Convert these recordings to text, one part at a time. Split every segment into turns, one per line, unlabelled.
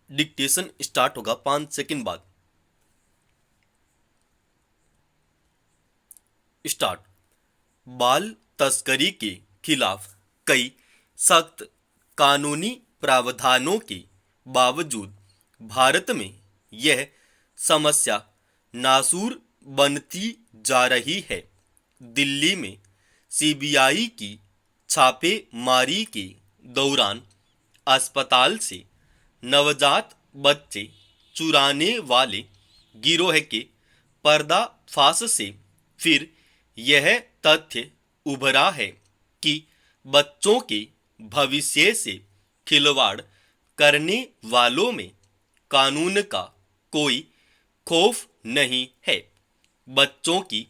Dictation start होगा 5 second बाद। Start. बाल तस्करी के खिलाफ कई सख्त कानूनी प्रावधानों के बावजूद भारत में यह समस्या नासूर बनती जा रही है। दिल्ली में सीबीआई की छापेमारी के दौरान अस्पताल से नवजात बच्चे चुराने वाले गिरोह के पर्दाफाश से फिर यह तथ्य उभरा है कि बच्चों के भविष्य से खिलवाड़ करने वालों में कानून का कोई खौफ नहीं है। बच्चों की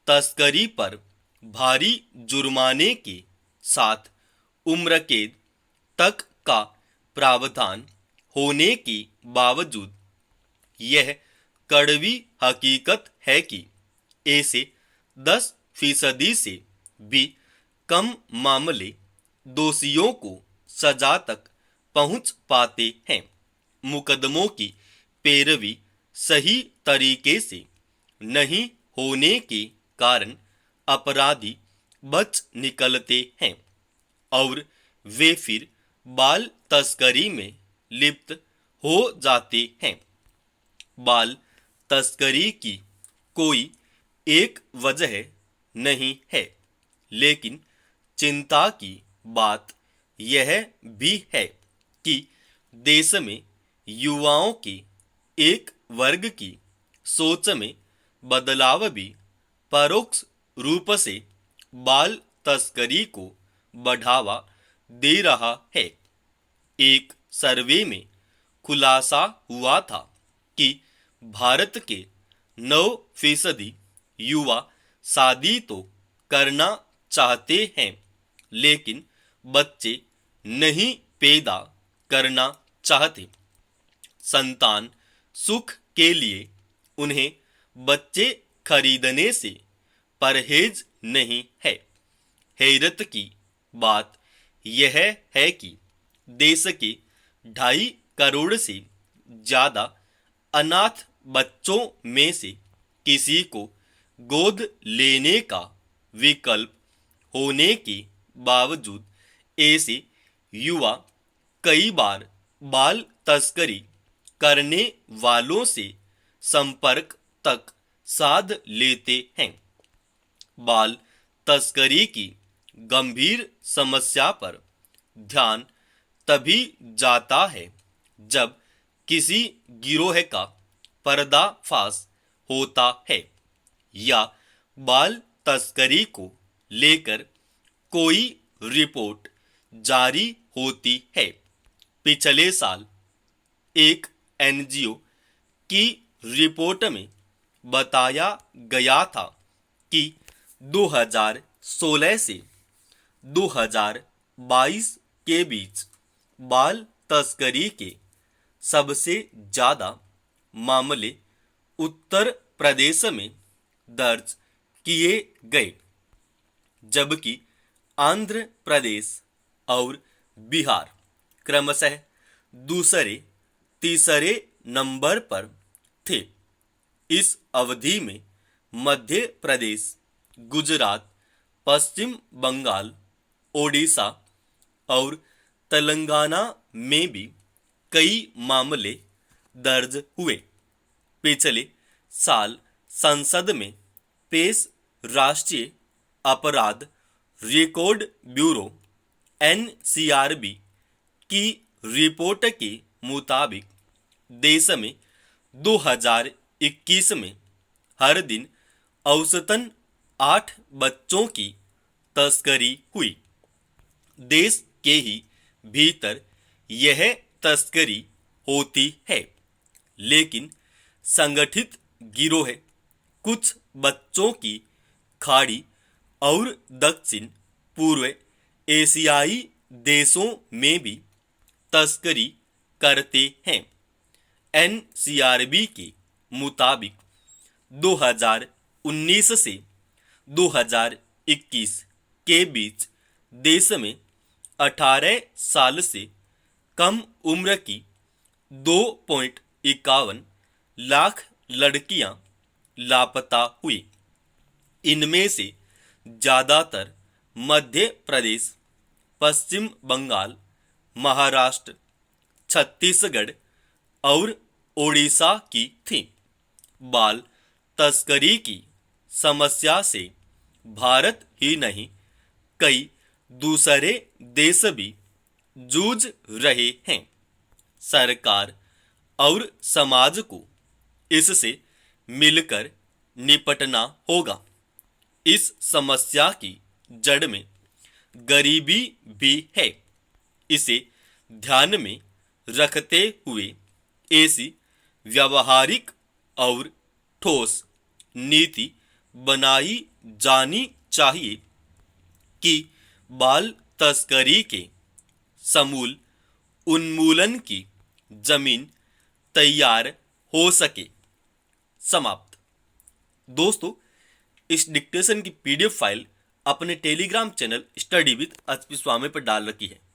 तस्करी पर भारी जुर्माने के साथ उम्र कैद तक का प्रावधान होने के बावजूद यह कड़वी हकीकत है कि ऐसे 10% से भी कम मामले दोषियों को सजा तक पहुंच पाते हैं। मुकदमों की पैरवी सही तरीके से नहीं होने के कारण अपराधी बच निकलते हैं और वे फिर बाल तस्करी में लिप्त हो जाते हैं। बाल तस्करी की कोई एक वजह नहीं है, लेकिन चिंता की बात यह भी है कि देश में युवाओं के एक वर्ग की सोच में बदलाव भी परोक्ष रूप से बाल तस्करी को बढ़ावा दे रहा है। एक सर्वे में खुलासा हुआ था कि भारत के 9% युवा शादी तो करना चाहते हैं, लेकिन बच्चे नहीं पैदा करना चाहते। संतान सुख के लिए उन्हें बच्चे खरीदने से परहेज नहीं है। हैरत की बात यह है कि देश के 2.5 करोड़ से ज्यादा अनाथ बच्चों में से किसी को गोद लेने का विकल्प होने के बावजूद ऐसे युवा कई बार बाल तस्करी करने वालों से संपर्क तक साध लेते हैं। बाल तस्करी की गंभीर समस्या पर ध्यान तभी जाता है जब किसी गिरोह का पर्दाफाश होता है या बाल तस्करी को लेकर कोई रिपोर्ट जारी होती है। पिछले साल एक एनजीओ की रिपोर्ट में बताया गया था कि 2016 से 2022 के बीच बाल तस्करी के सबसे ज्यादा मामले उत्तर प्रदेश में दर्ज किए गए, जबकि आंध्र प्रदेश और बिहार क्रमशः दूसरे तीसरे नंबर पर थे। इस अवधि में मध्य प्रदेश, गुजरात, पश्चिम बंगाल, ओडिशा और तेलंगाना में भी कई मामले दर्ज हुए। पिछले साल संसद में पेश राष्ट्रीय अपराध रिकॉर्ड ब्यूरो एनसीआरबी की रिपोर्ट के मुताबिक देश में 2021 में हर दिन औसतन 8 बच्चों की तस्करी हुई। देश के ही भीतर यह तस्करी होती है, लेकिन संगठित गिरोह कुछ बच्चों की खाड़ी और दक्षिण पूर्व एशियाई देशों में भी तस्करी करते हैं। एनसीआरबी के मुताबिक 2019 से 2021 के बीच देश में 18 साल से कम उम्र की 2.51 लाख लड़कियां लापता हुई। इनमें से ज्यादातर मध्य प्रदेश, पश्चिम बंगाल, महाराष्ट्र, छत्तीसगढ़ और ओडिशा की थी। बाल तस्करी की समस्या से भारत ही नहीं, कई दूसरे देश भी जूझ रहे हैं। सरकार और समाज को इससे मिलकर निपटना होगा। इस समस्या की जड़ में गरीबी भी है। इसे ध्यान में रखते हुए ऐसी व्यावहारिक और ठोस नीति बनाई जानी चाहिए कि बाल तस्करी के समूल उन्मूलन की जमीन तैयार हो सके। समाप्त। दोस्तों, इस डिक्टेशन की पीडीएफ फाइल अपने Telegram channel study with HP Swami पर डाल रखी है।